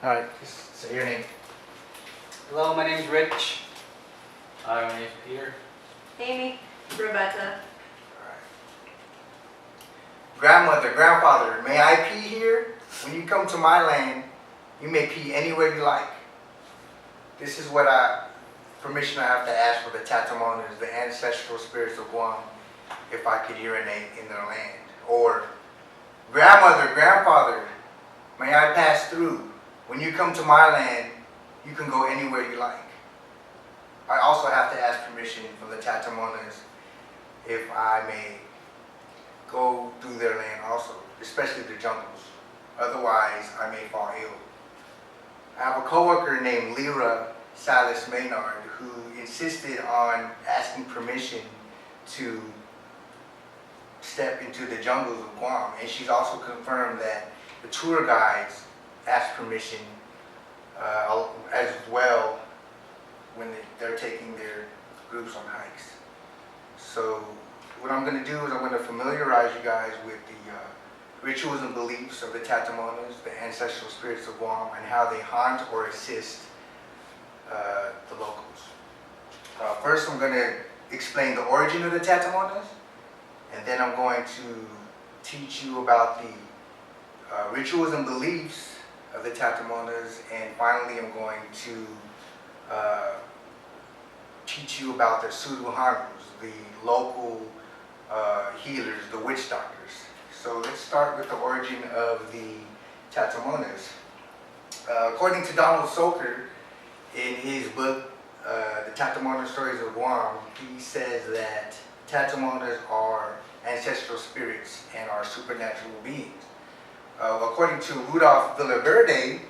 All right, just say your name. Hello, my name's Rich. Hi, my name's Peter. Amy. Rebecca. Grandmother, grandfather, may I pee here? When you come to my land, you may pee anywhere you like. This is what permission I have to ask for the Tatamonas, the ancestral spirits of Guam, if I could urinate in their land. Or, grandmother, grandfather, may I pass through? When you come to my land, you can go anywhere you like. I also have to ask permission from the Tatamonas if I may go through their land also, especially the jungles. Otherwise, I may fall ill. I have a coworker named Lyra Salas Maynard who insisted on asking permission to step into the jungles of Guam, and she's also confirmed that the tour guides ask permission as well when they're taking their groups on hikes. So what I'm going to do is I'm going to familiarize you guys with the rituals and beliefs of the Tatamonas, the ancestral spirits of Guam, and how they haunt or assist the locals. First, I'm going to explain the origin of the Tatamonas, and then I'm going to teach you about the rituals and beliefs of the Tatamonas, and finally I'm going to teach you about the Suruhanus, the local healers, the witch doctors. So let's start with the origin of the Tatamonas. According to Donald Soker, in his book, The Tatamona Stories of Guam, he says that Tatamonas are ancestral spirits and are supernatural beings. According to Rudolph Villaverde,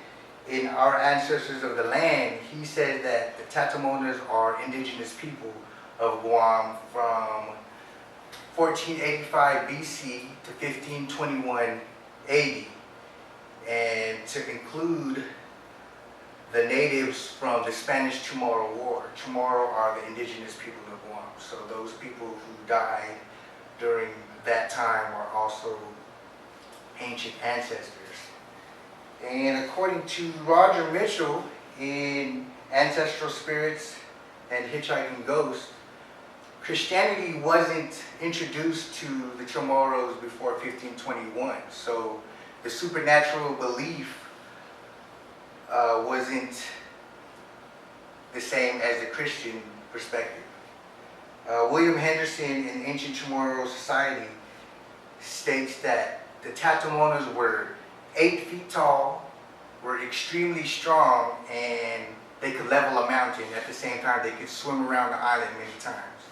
in Our Ancestors of the Land, he says that the Tatamonas are indigenous people of Guam from 1485 BC to 1521 AD, and to include the natives from the Spanish Chamorro War. Chamorro are the indigenous people of Guam, so those people who died during that time are also ancient ancestors. And according to Roger Mitchell in Ancestral Spirits and Hitchhiking Ghosts, Christianity wasn't introduced to the Chamorros before 1521, so the supernatural belief wasn't the same as the Christian perspective. William Henderson in Ancient Chamorro Society states that the Tatamonas were 8 feet tall, were extremely strong, and they could level a mountain. At the same time, they could swim around the island many times.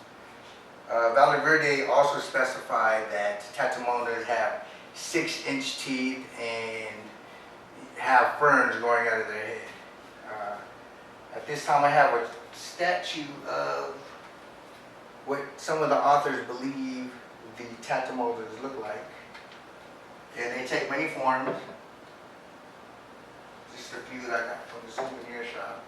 Valverde also specified that Tatamonas have 6-inch teeth and have ferns growing out of their head. At this time, I have a statue of what some of the authors believe the Tatamonas look like. And they take many forms. Just a few that I got from the souvenir shop.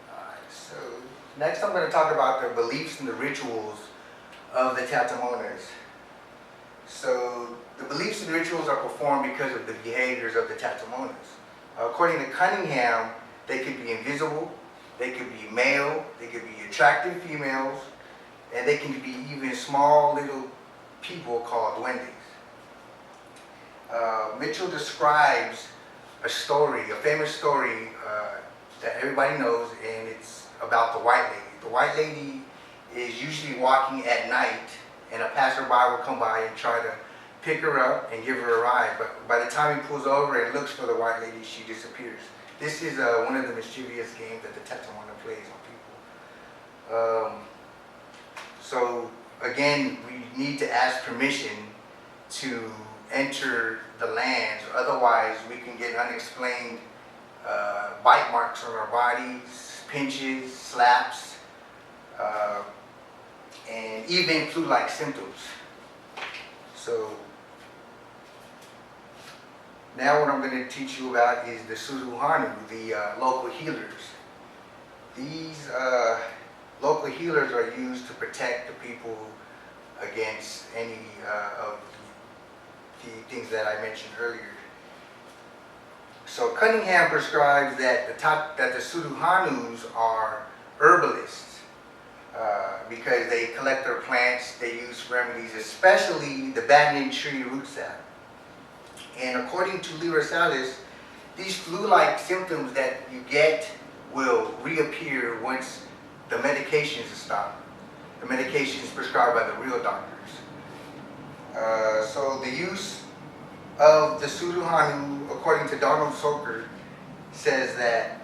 Alright, so next I'm going to talk about the beliefs and the rituals of the Tatamonas. So the beliefs and rituals are performed because of the behaviors of the Tatamonas. According to Cunningham, they could be invisible, they could be male, they could be attractive females, and they can be even small little people called duendes. Mitchell describes a story, a famous story that everybody knows, and it's about the White Lady. The White Lady is usually walking at night, and a passerby will come by and try to pick her up and give her a ride, but by the time he pulls over and looks for the White Lady, she disappears. This is one of the mischievous games that the Tatamona plays on people. So again, we need to ask permission to enter the lands, otherwise we can get unexplained bite marks on our bodies, pinches, slaps, and even flu-like symptoms. So now what I'm going to teach you about is the Suruhanu, the local healers. These local healers are used to protect the people against any of the things that I mentioned earlier. So Cunningham prescribes that the Suruhanus are herbalists because they collect their plants, they use remedies, especially the banyan tree root sap. And according to Lee Rosales, these flu-like symptoms that you get will reappear once the medications stop. The medications prescribed by the real doctors. So the use of the Suruhanu, according to Donald Soker, says that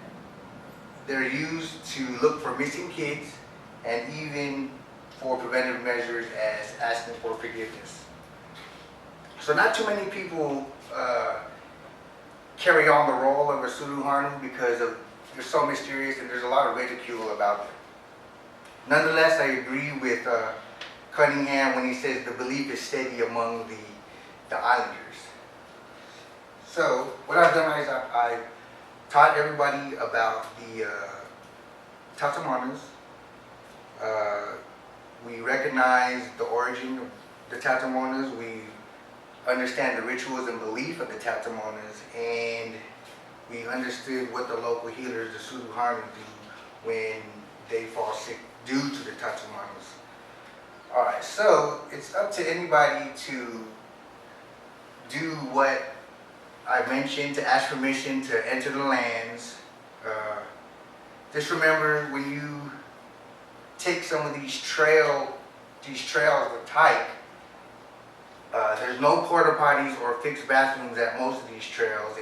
they're used to look for missing kids and even for preventive measures as asking for forgiveness. So not too many people carry on the role of a Suruhanu because they're so mysterious and there's a lot of ridicule about them. Nonetheless, I agree with Cunningham when he says the belief is steady among the islanders. So what I've done is I taught everybody about the Tatamanus. We recognize the origin of the Tatamanus. We understand the rituals and belief of the Tatamanus, and we understood what the local healers, the Suruhanu, do when they fall sick due to the Tatamanus. All right, so it's up to anybody to do what I mentioned, to ask permission to enter the lands. Just remember, when you take some of these trails with Tyke, there's no porta potties or fixed bathrooms at most of these trails,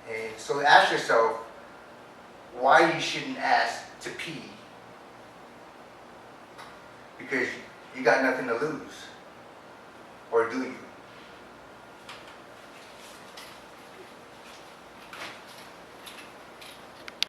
and so ask yourself why you shouldn't ask to pee, because you got nothing to lose, or do you?